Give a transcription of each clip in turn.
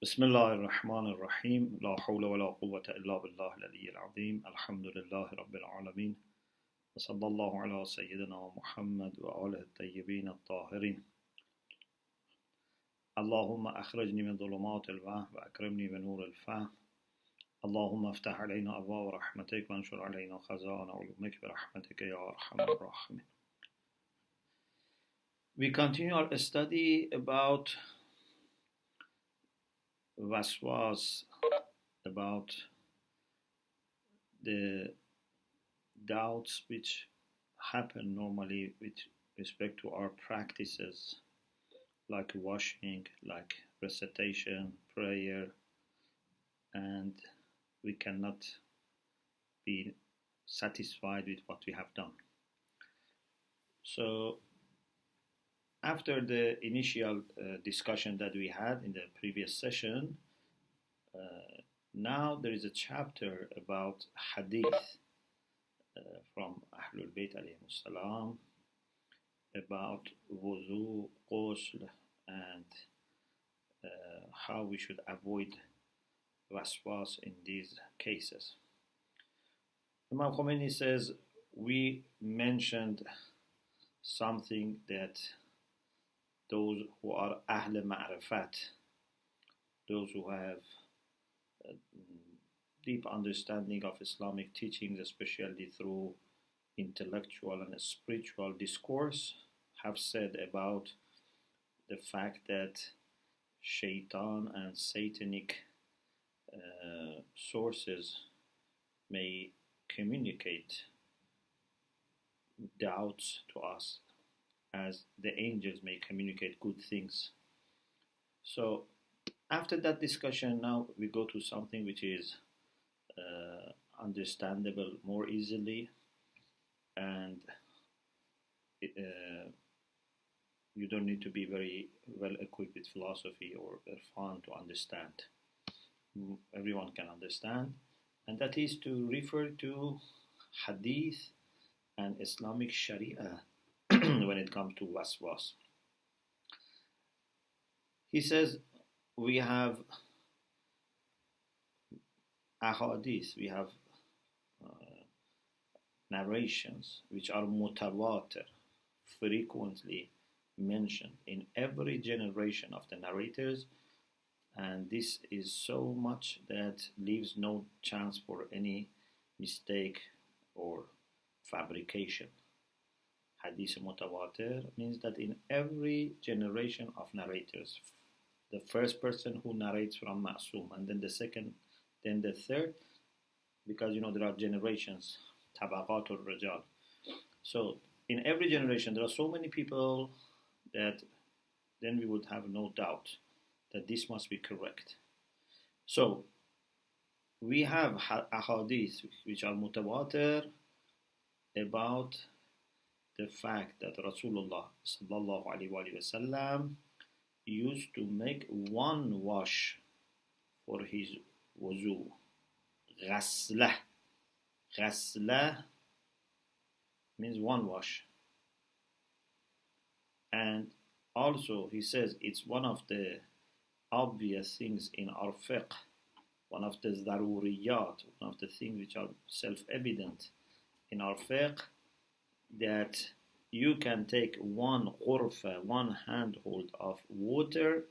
بسم الله الرحمن الرحيم لا حول ولا قوة إلا بالله العلي العظيم الحمد لله رب العالمين وصلى الله على سيدنا محمد وآله الطيبين الطاهرين اللهم أخرجني من ظلمات الوهم وأكرمني بنور الفهم اللهم افتح علينا أبواب رحمتك وانشر علينا خزائن علومك برحمتك يا أرحم الراحمين. We continue our study about waswaas, about the doubts which happen normally with respect to our practices, like washing, like recitation, prayer, and we cannot be satisfied with what we have done. So after the initial discussion that we had in the previous session, now there is a chapter about Hadith from Ahlul Bayt alayhim salam, about wudu, ghusl, and how we should avoid waswas in these cases. Imam Khomeini says, we mentioned something that those who are Ahl Ma'rifat, those who have a deep understanding of Islamic teachings, especially through intellectual and spiritual discourse, have said about the fact that shaitan and satanic sources may communicate doubts to us as the angels may communicate good things. So after that discussion, now we go to something which is understandable more easily, and you don't need to be very well equipped with philosophy or irfan to understand. Everyone can understand, and that is to refer to Hadith and Islamic Sharia when it comes to waswas. He says we have ahadith, we have narrations which are mutawatir, frequently mentioned in every generation of the narrators, and this is so much that leaves no chance for any mistake or fabrication. Hadith mutawatir means that in every generation of narrators, the first person who narrates from Ma'sum, and then the second, then the third, because there are generations, tabaqatul rajal. So in every generation, there are so many people that then we would have no doubt that this must be correct. So we have ahadith which are mutawatir about the fact that Rasulullah sallallahu alaihi wasallam used to make one wash for his wuzu. Ghaslah. Ghaslah means one wash. And also he says it's one of the obvious things in our fiqh, one of the zaruriyat, one of the things which are self-evident in our fiqh, that you can take one ghurfa, one handhold of water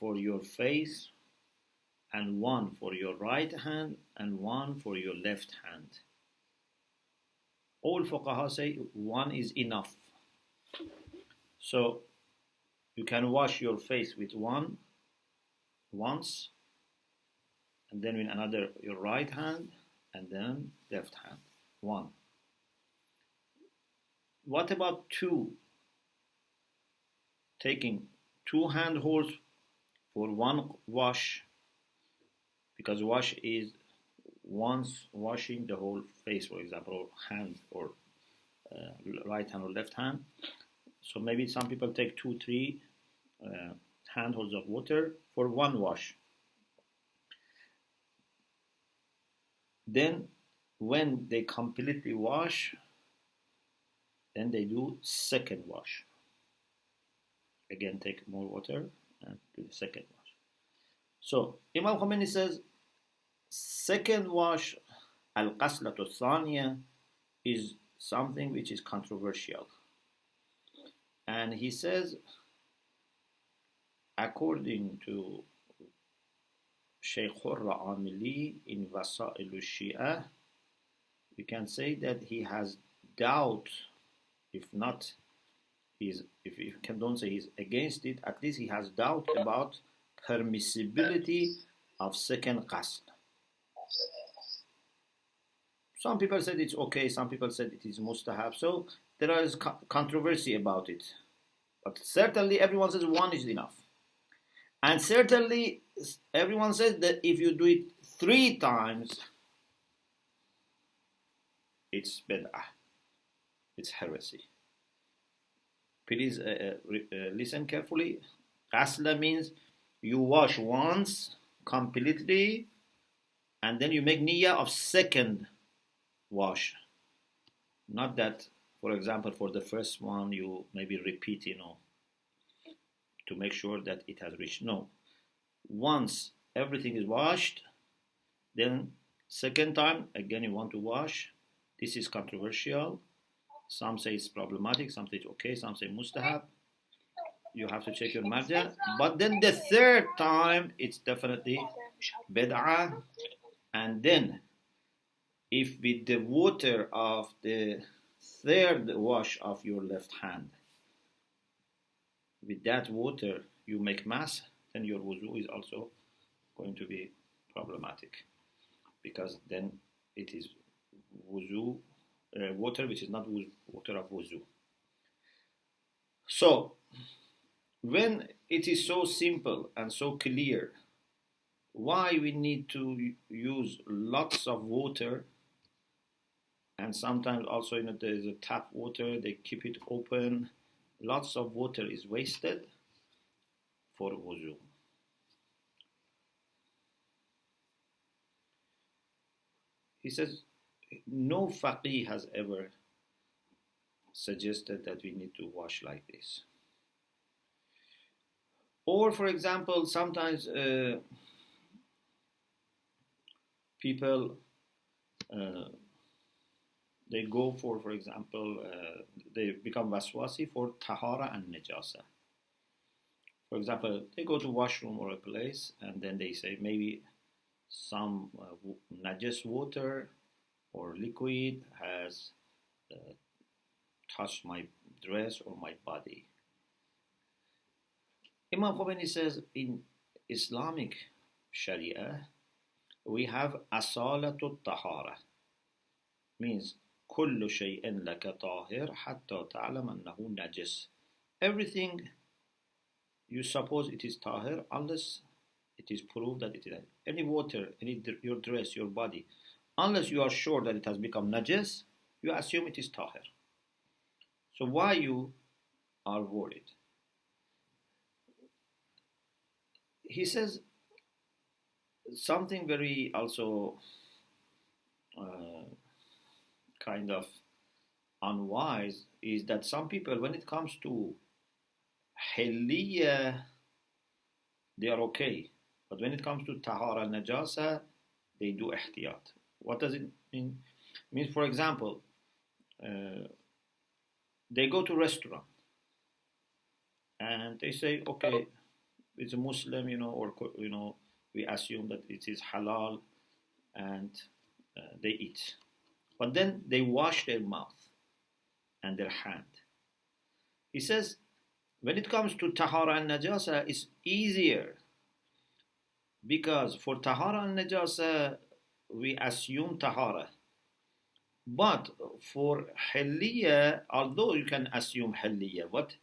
for your face, and one for your right hand, and one for your left hand. All fuqaha say one is enough. So you can wash your face with one once, and then with another your right hand, and then left hand, one. What about two? Taking two handholds for one wash, because wash is once washing the whole face, for example, or hand, or right hand or left hand. So maybe some people take 2-3 handholds of water for one wash. Then when they completely wash, then they do second wash. Again, take more water and do the second wash. So Imam Khomeini says, second wash, al-qaslatu thaniya, is something which is controversial. And he says, according to Sheikh Hurra Amili in Wasa'il al-Shi'ah, we can say that he has doubt, if not, if you don't say he's against it, at least he has doubt about permissibility of second qasl. Some people said it's okay, some people said it is mustahab, so there is controversy about it. But certainly everyone says one is enough. And certainly everyone says that if you do it 3 times, it's bid'ah, it's heresy. Please listen carefully. Ghasla means you wash once completely, and then you make niyyah of second wash. Not that, for example, for the first one you maybe repeat, to make sure that it has reached. No. Once everything is washed, then second time, again you want to wash. This is controversial. Some say it's problematic, some say it's okay, some say mustahab. You have to check your marja. But then the third time, it's definitely bid'ah. And then, if with the water of the third wash of your left hand, with that water you make mass, then your wuzu is also going to be problematic. Because then it is wuzu, water which is not water of wuzu. So, when it is so simple and so clear, why we need to use lots of water, and sometimes also there's a tap water, they keep it open, lots of water is wasted for wuzu. He says, no faqih has ever suggested that we need to wash like this. Or, for example, sometimes people, they go for example, they become waswasi for tahara and najasa. For example, they go to washroom or a place, and then they say maybe some najas water or liquid has touched my dress or my body. Imam Khomeini says in Islamic Sharia, we have asalatu tahara, means kullu shay'in laka tahir hatta ta'lam annahu najis. Everything you suppose it is tahir unless it is proved that it is. Any water, your dress, your body, unless you are sure that it has become najis, you assume it is tahir. So why you are worried? He says something very also kind of unwise is that some people, when it comes to hiliyah, they are okay. But when it comes to tahara najasa, they do ihtiyat. What does it mean? It means, for example, they go to a restaurant and they say, okay, it's a Muslim, or we assume that it is halal, and they eat. But then they wash their mouth and their hand. He says, when it comes to tahara and najasa, it's easier, because for tahara and najasa, we assume tahara. But for hiliyah, although you can assume hiliyah, but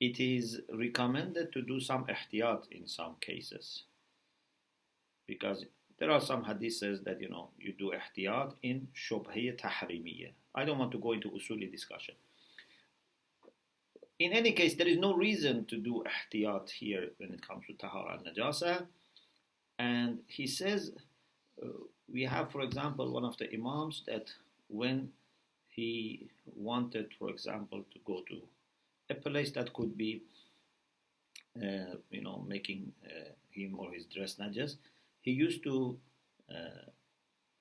it is recommended to do some ihtiyat in some cases. Because there are some hadiths that, you do ihtiyat in shubhiyya tahrimiyya. I don't want to go into usuli discussion. In any case, there is no reason to do ihtiyat here when it comes to tahara and najasa. And he says, we have, for example, one of the imams that when he wanted, for example, to go to a place that could be, making him or his dress najas, he used to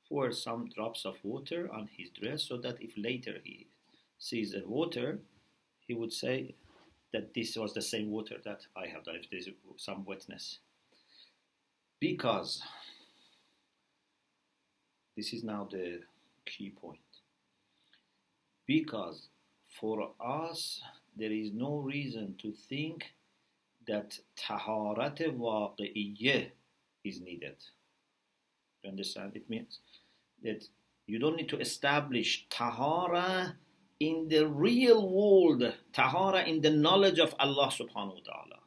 pour some drops of water on his dress so that if later he sees the water, he would say that this was the same water that I have done, if there's some wetness. Because, this is now the key point, because for us there is no reason to think that taharat waqi'iyya is needed. You understand? It means that you don't need to establish tahara in the real world, tahara in the knowledge of Allah subhanahu wa ta'ala.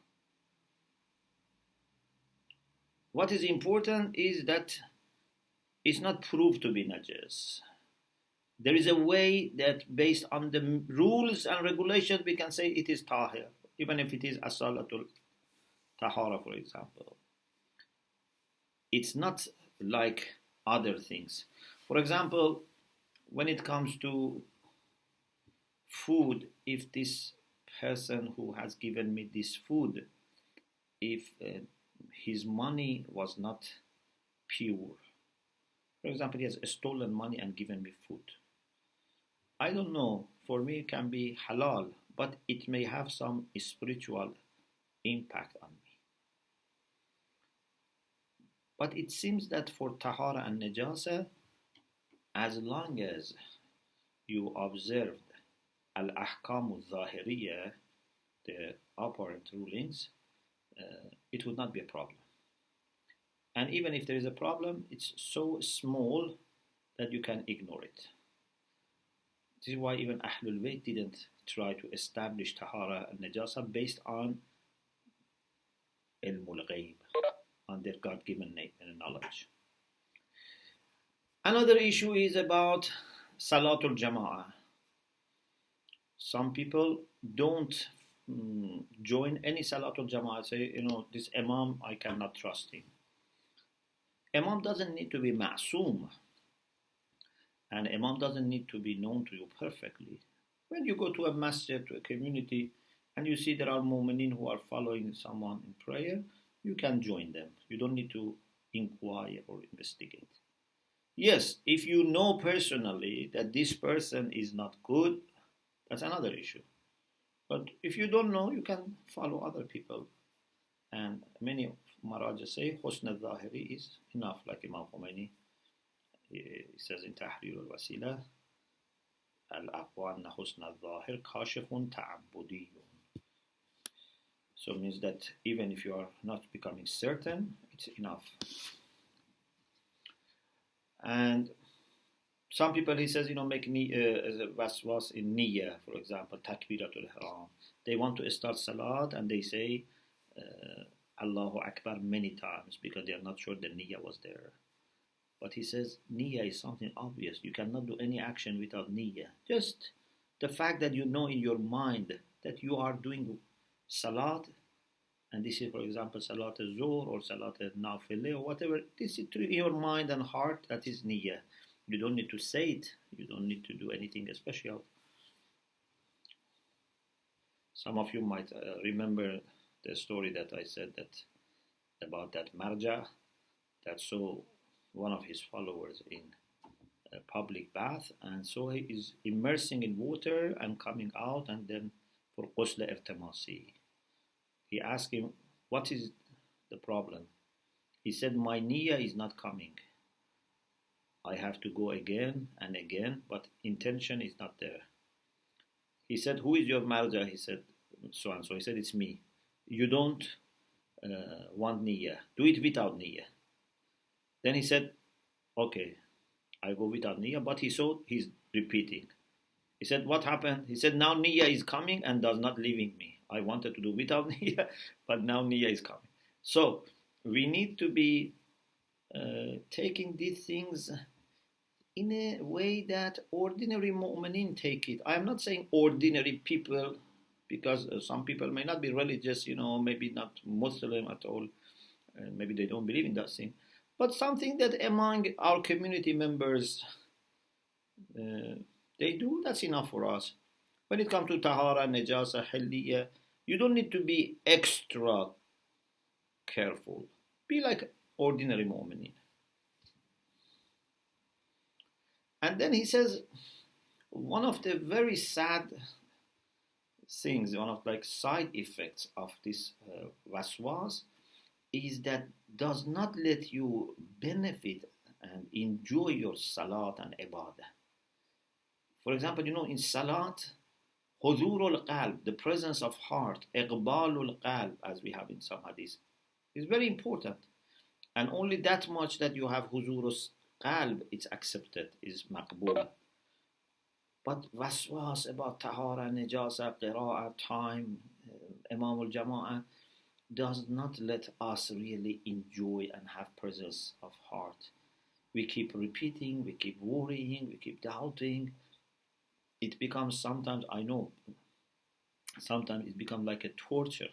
What is important is that it's not proved to be najis. There is a way that based on the rules and regulations we can say it is tahir, even if it is as-salatul tahara, for example. It's not like other things. For example, when it comes to food, if this person who has given me this food, if his money was not pure, for example, he has stolen money and given me food, I don't know, for me it can be halal, but it may have some spiritual impact on me. But it seems that for tahara and najasa, as long as you observed al-ahkam al-zahiriyya, the apparent rulings, it would not be a problem. And even if there is a problem, it's so small that you can ignore it. This is why even Ahlul Bayt didn't try to establish tahara and najasa based on ilmul ghayb, on their God-given knowledge. Another issue is about Salatul Jama'ah. Some people don't join any Salatul Jama'ah, say, this Imam, I cannot trust him. Imam doesn't need to be ma'soom, and Imam doesn't need to be known to you perfectly. When you go to a masjid, to a community, and you see there are mu'minin who are following someone in prayer, you can join them. You don't need to inquire or investigate. Yes, if you know personally that this person is not good, that's another issue. But if you don't know, you can follow other people. And many Maraja say, Husn al-Zahiri is enough, like Imam Khomeini. He says in Tahrir al-Wasila, Al-Aqwa anna Husn al-Zahir kashifun ta'abbudiyun. So it means that even if you are not becoming certain, it's enough. And some people, he says, make waswaas in niyyah, for example, takbiratul ihram. They want to start salat and they say Allahu Akbar many times because they are not sure the niyyah was there. But he says niyyah is something obvious. You cannot do any action without niyyah. Just the fact that you know in your mind that you are doing salat, and this is, for example, salat al-zuhr or salat al-nafile or whatever, this is in your mind and heart, that is niyyah. You don't need to say it. You don't need to do anything special. Some of you might remember the story that I said about that marja that saw one of his followers in a public bath, and so he is immersing in water and coming out, and then for ghusl irtimasi. He asked him, what is the problem? He said, my niyyah is not coming. I have to go again and again, but intention is not there. He said, who is your marja? He said, so and so. He said, it's me. You don't want niyyah. Do it without niyyah. Then he said, okay, I go without niyyah, but he saw he's repeating. He said, what happened? He said, now niyyah is coming and does not leaving me. I wanted to do without niyyah, but now niyyah is coming. So we need to be taking these things in a way that ordinary mu'minin take it. I am not saying ordinary people, because some people may not be religious, maybe not Muslim at all, maybe they don't believe in that thing, but something that among our community members they do, that's enough for us. When it comes to tahara, najasa, haliyya, you don't need to be extra careful. Be like ordinary mu'minin. And then he says, one of the very sad things, one of like side effects of this waswas is that does not let you benefit and enjoy your salat and ibadah. For example, in salat, huzurul qalb, the presence of heart, iqbalul qalb, as we have in some hadith, is very important. And only that much that you have huzurul qalb, it's accepted, is maqbool. But waswas about tahara, najasa, qira'ah, time, imam al-jama'ah, does not let us really enjoy and have presence of heart. We keep repeating, we keep worrying, we keep doubting. It becomes sometimes, I know, sometimes it becomes like a torture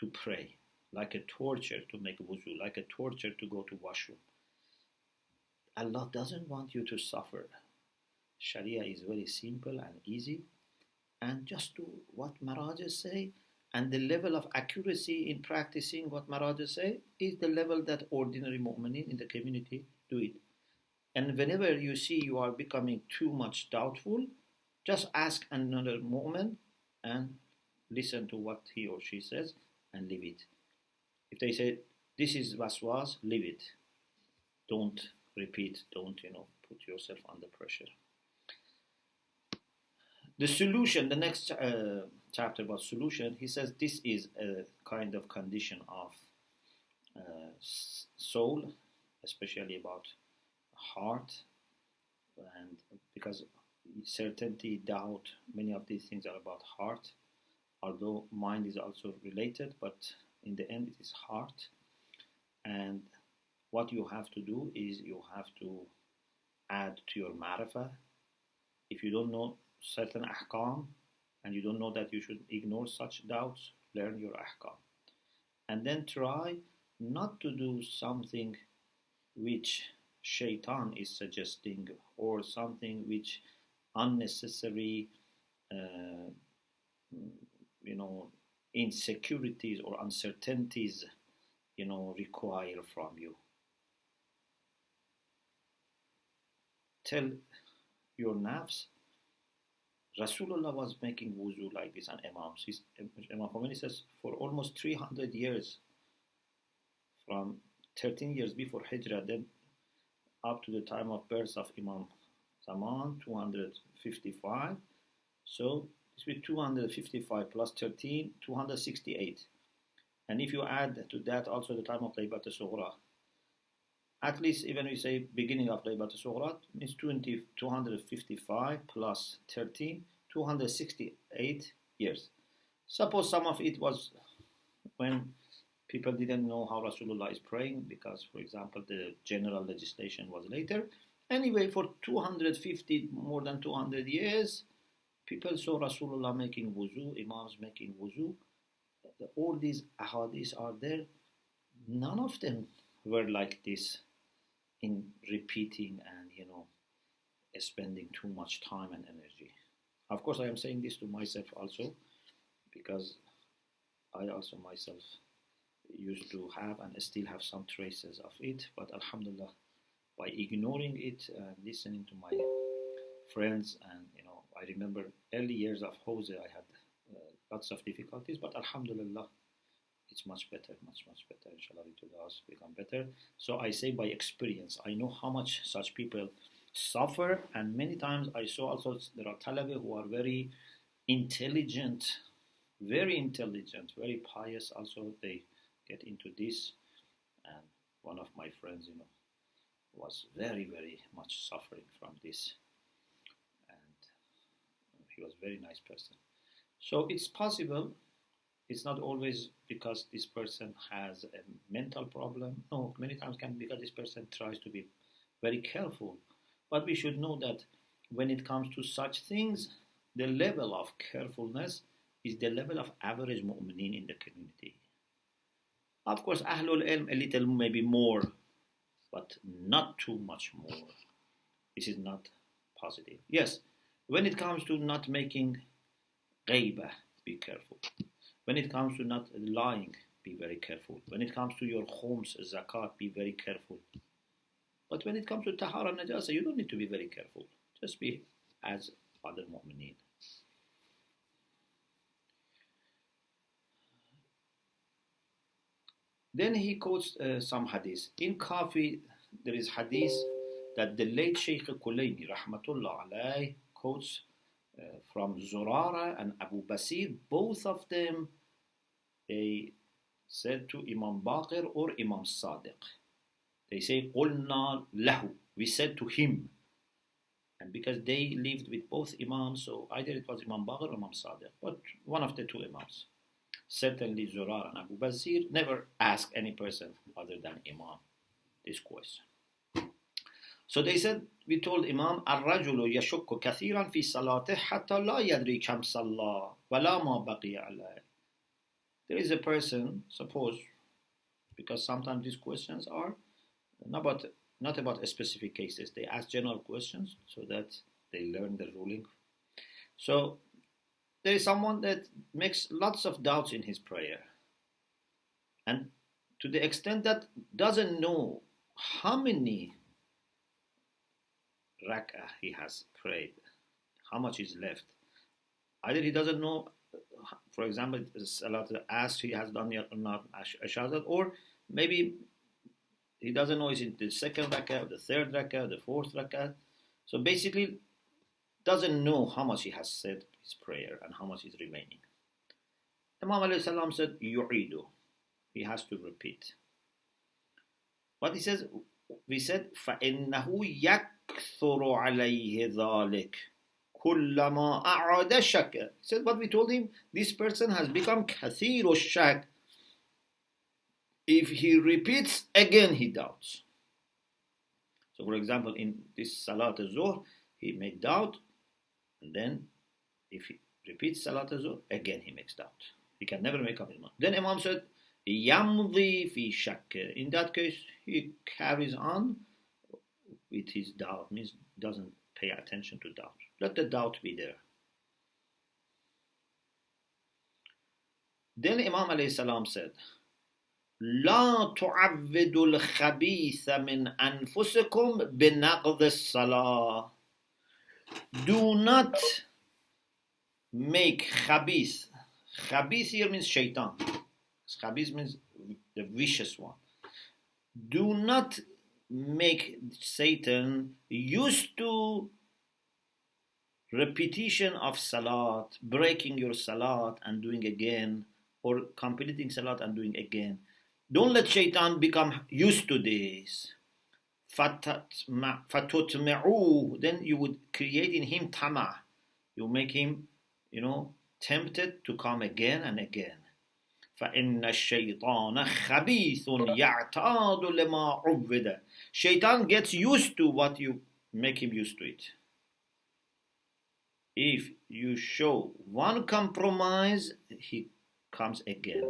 to pray, like a torture to make wuzu, like a torture to go to washroom. Allah doesn't want you to suffer. Sharia is very simple and easy, and just do what Marajas say, and the level of accuracy in practicing what Marajas say is the level that ordinary mu'minin in the community do it. And whenever you see you are becoming too much doubtful, just ask another mu'min and listen to what he or she says and leave it. If they say, this is waswas, leave it. Don't repeat, don't, put yourself under pressure. The solution, the next chapter about solution, he says this is a kind of condition of soul, especially about heart, and because certainty, doubt, many of these things are about heart, although mind is also related, but in the end it is heart. And what you have to do is you have to add to your ma'rifah. If you don't know certain ahkam, and you don't know that you should ignore such doubts, learn your ahkam. And then try not to do something which shaitan is suggesting, or something which unnecessary, insecurities or uncertainties, require from you. Tell your nafs, Rasulullah was making wuzu like this, and Imams. Imam Khomeini says for almost 300 years, from 13 years before Hijrah, then up to the time of birth of Imam Zaman, 255. So this will be 255 plus 13, 268. And if you add to that also the time of Laybat al-Sughra, at least even we say beginning of Laybat al-Sughra, means 255 plus 13, 268 years. Suppose some of it was when people didn't know how Rasulullah is praying, because, for example, the general legislation was later. Anyway, for 250, more than 200 years, people saw Rasulullah making wuzu, Imams making wuzu. All these ahadiths are there. None of them were like this in repeating and, spending too much time and energy. Of course, I am saying this to myself also, because I also myself used to have and still have some traces of it, but alhamdulillah, by ignoring it and listening to my friends, and I remember early years of Hose, I had lots of difficulties, but alhamdulillah, it's much better, much better. Inshallah, it will also become better. So I say by experience, I know how much such people suffer, and many times I saw also there are talabe who are very intelligent, very pious also. They get into this, and one of my friends, was very much suffering from this, and he was a very nice person. So it's possible. It's not always because this person has a mental problem. No, many times can be because this person tries to be very careful. But we should know that when it comes to such things, the level of carefulness is the level of average mu'minin in the community. Of course, Ahlul Ilm a little maybe more, but not too much more. This is not positive. Yes, when it comes to not making ghaibah, be careful. When it comes to not lying, be very careful. When it comes to your khums, zakat, be very careful. But when it comes to tahara najasa, you don't need to be very careful. Just be as other mu'mineen. Then he quotes some hadith. In Kafi, there is hadith that the late Sheikh Kulayni, rahmatullah alayh, quotes from Zurara and Abu Basir. Both of them, they said to Imam Baqir or Imam Sadiq. They say, قُلْنَا لَهُ. We said to him. And because they lived with both Imams, so either it was Imam Baqir or Imam Sadiq, but one of the two Imams. Certainly Zurar and Abu Basir never asked any person other than Imam this question. So they said, we told Imam, الرجل يشك كثيرا في صلاته حتى لا يدري كم صلى ولا ما بقي عليه. There is a person, suppose, because sometimes these questions are not about specific cases. They ask general questions so that they learn the ruling. So there is someone that makes lots of doubts in his prayer. And to the extent that doesn't know how many rak'ah he has prayed, how much is left. Either he doesn't know, for example, Salat as he has done yet or not, Ashadat, or maybe he doesn't know is it the second rak'ah, the third rak'ah, the fourth rak'ah. So basically, doesn't know how much he has said his prayer and how much is remaining. Imam alayhi salam said, yu'idu. He has to repeat. But he says, we said, فَإِنَّهُ يَكْثُرُ عَلَيْهِ ذَلِكَ كُلَّمَا أَعَادَ شَكَ. He said, but we told him, this person has become كَثِيرُ الشَّكْ. If he repeats, again he doubts. So for example, in this Salat al-Zuhr, he made doubt, and then if he repeats Salat al-Zuhr, again he makes doubt. He can never make up his mind. Then Imam said, يَمْضِي فِي شَكِّ. In that case, he carries on with his doubt, means doesn't pay attention to doubt. Let the doubt be there. Then Imam alayhi salam said, لا تعبدوا الخبيث من أنفسكم بنقض الصلاة. Do not make khabith. Khabith here means shaitan. Khabith means the vicious one. Do not make Satan used to repetition of salat, breaking your salat and doing again, or completing salat and doing again. Don't let shaitan become used to this. فَتُطْمِعُوهُ. Then you would create in him tama. You make him, tempted to come again and again. فَإِنَّ الشَّيْطَانَ خَبِيثٌ يَعْتَادُ لِمَا عُبِّدَ. Shaitan gets used to what you make him used to it. If you show one compromise, he comes again.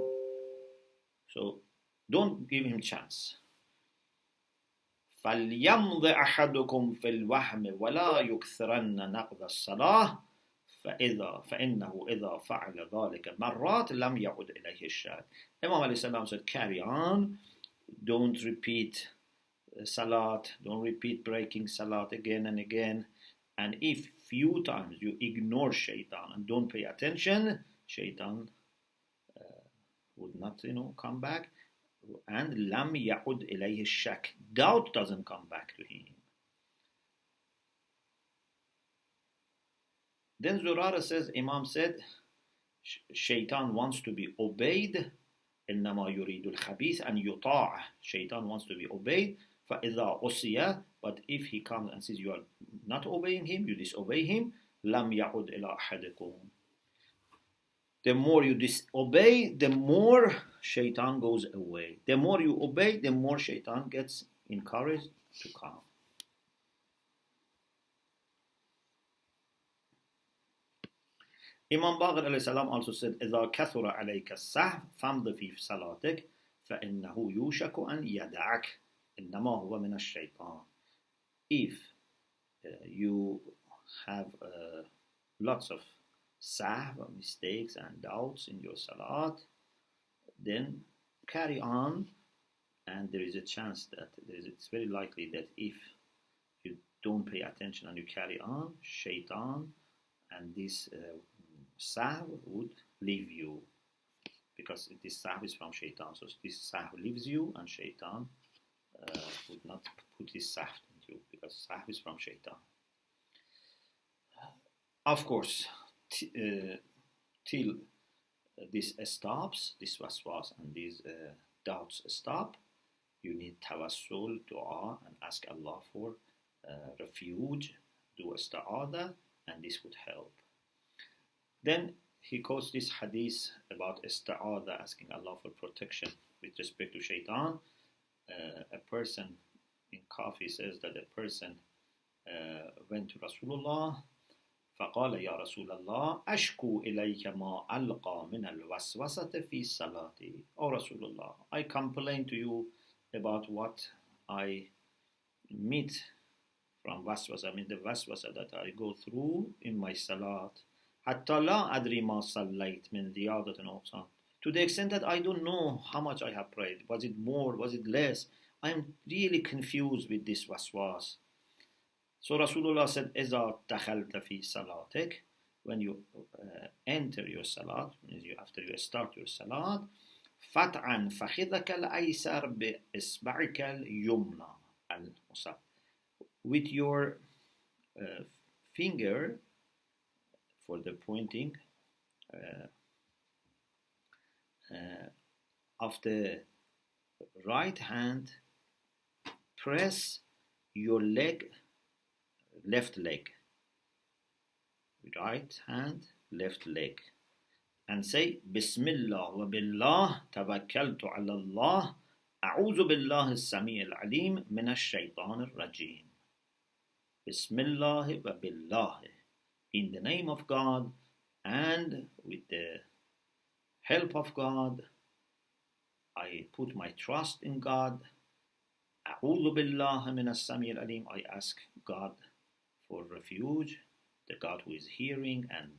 So don't give him chance. فَلْيَمْضِ أَحَدُكُمْ فِي الْوَهْمِ وَلَا يُكْثِرَنَّ نَقْضَ الصَّلَاةِ فَإِنَّهُ إِذَا فَعَلَ ذَلِكَ مَرَّاتٍ لَمْ يَعُدْ إِلَيْهِ الشَّيْطَانُ. Imam alayhi salam said, carry on. Don't repeat salat. Don't repeat breaking salat again and again. And if few times you ignore shaitan and don't pay attention, shaitan would not, come back. And lam ya'ud ilayhi shak. Doubt doesn't come back to him. Then Zurara says, Imam said, shaitan wants to be obeyed. إنما يريد الخبيث أن يطاع. Shaitan wants to be obeyed. فإذا عصي. But if he comes and says you are not obeying him, you disobey him, لم يعد إلى أحدكم. The more you disobey, the more shaitan goes away. The more you obey, the more shaitan gets encouraged to come. Imam Baqir alayhi salam also said, إِذَا كَثُرَ عَلَيْكَ السَّهْوُ فَامْضِ فِي صَلَاتِكَ فَإِنَّهُ يُوشَكُ أَنْ يَدَعَكَ إِنَّمَا هُوَ مِنَ الشَّيْطَانِ. If you have lots of sahv, mistakes and doubts in your salat, then carry on, and there is a chance that it's very likely that if you don't pay attention and you carry on, shaitan and this sahw would leave you, because this sahw is from shaitan. So this sahw leaves you, and shaitan would not put this sahw in you, because sahw is from shaitan. Of course, till this stops, this waswas and these doubts stop, you need tawassul, dua, and ask Allah for refuge, do ista'adah, and this would help. Then he quotes this hadith about ista'adah, asking Allah for protection with respect to shaitan. A person in Kafi says that a person went to Rasulullah, فقال يا رسول الله أشكو إليك ما ألقى من الوسوسة في صلاتي. O Rasulullah, I complain to you about what I meet from waswasa, I mean the waswasa that I go through in my salat. حتى لا أدري ما صليت من زيادة أو نقصان. To the extent that I don't know how much I have prayed. Was it more? Was it less? I am really confused with this waswas. So Rasulullah said, إذا دخلت في صلاتك, when you enter your salat, after you start your salat, فتعن فخذك الأيسر بإصبعك اليمنى المصاب. With your finger for the pointing of the right hand, press your left leg, right hand, left leg, and say Bismillah wa billah tawakkaltu ala Allah a'udhu billahi as-sami' al-alim min ash-shaytan ar-rajim. Bismillah wa billah, in the name of God and with the help of God, I put my trust in God. A'udhu billahi min as-sami' al-alim, I ask God for refuge, the God who is hearing and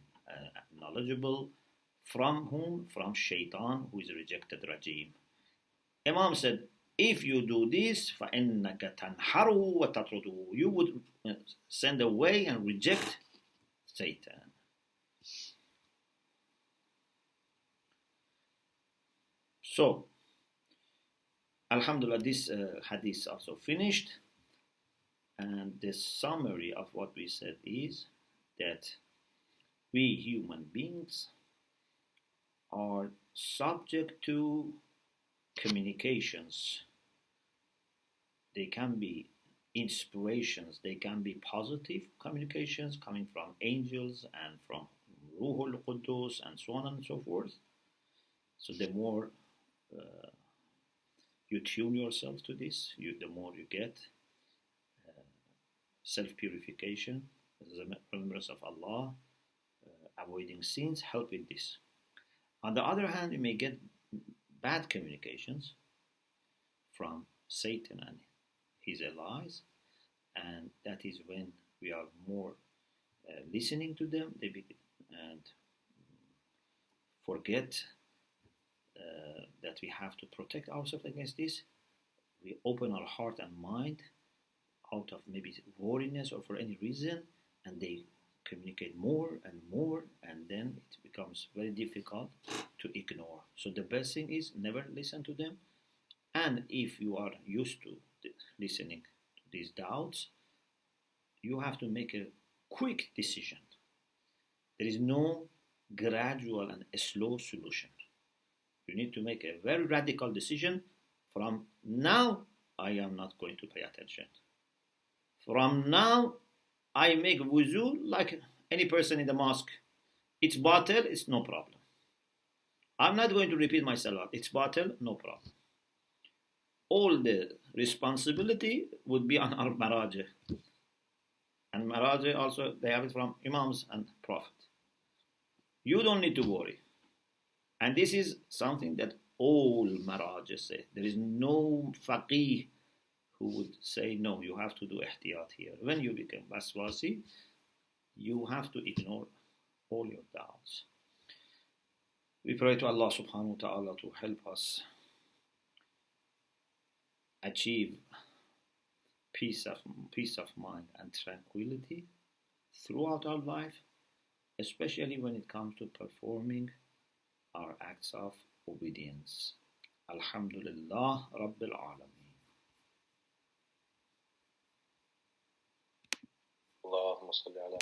knowledgeable. From whom? From shaitan, who is a rejected rajim. Imam said, if you do this, فَإِنَّكَ تَنْحَرُ وَتَطْرُدُ, you would send away and reject Satan. So, Alhamdulillah, this hadith is also finished. And the summary of what we said is that we human beings are subject to communications. They can be inspirations, they can be positive communications coming from angels and from Ruhul Qudus and so on and so forth. So the more you tune yourself to this, the more you get self-purification, remembrance of Allah, avoiding sins, help with this. On the other hand, you may get bad communications from Satan and his allies, and that is when we are more listening to them and forget that we have to protect ourselves against this. We open our heart and mind out of maybe worriness or for any reason, and they communicate more and more, and then it becomes very difficult to ignore. So the best thing is never listen to them. And if you are used to listening to these doubts, you have to make a quick decision. There is no gradual and a slow solution. You need to make a very radical decision. From now, I am not going to pay attention. From now, I make wuzu like any person in the mosque. It's batil, it's no problem. I'm not going to repeat my salat. It's batil, no problem. All the responsibility would be on our marajah. And marajah also, they have it from imams and prophet. You don't need to worry. And this is something that all marajah say. There is no faqih who would say, no, you have to do ihtiyat here. When you become waswasi, you have to ignore all your doubts. We pray to Allah subhanahu wa ta'ala to help us achieve peace of mind and tranquility throughout our life, especially when it comes to performing our acts of obedience. Alhamdulillah Rabbil Alameen. اللهم صل على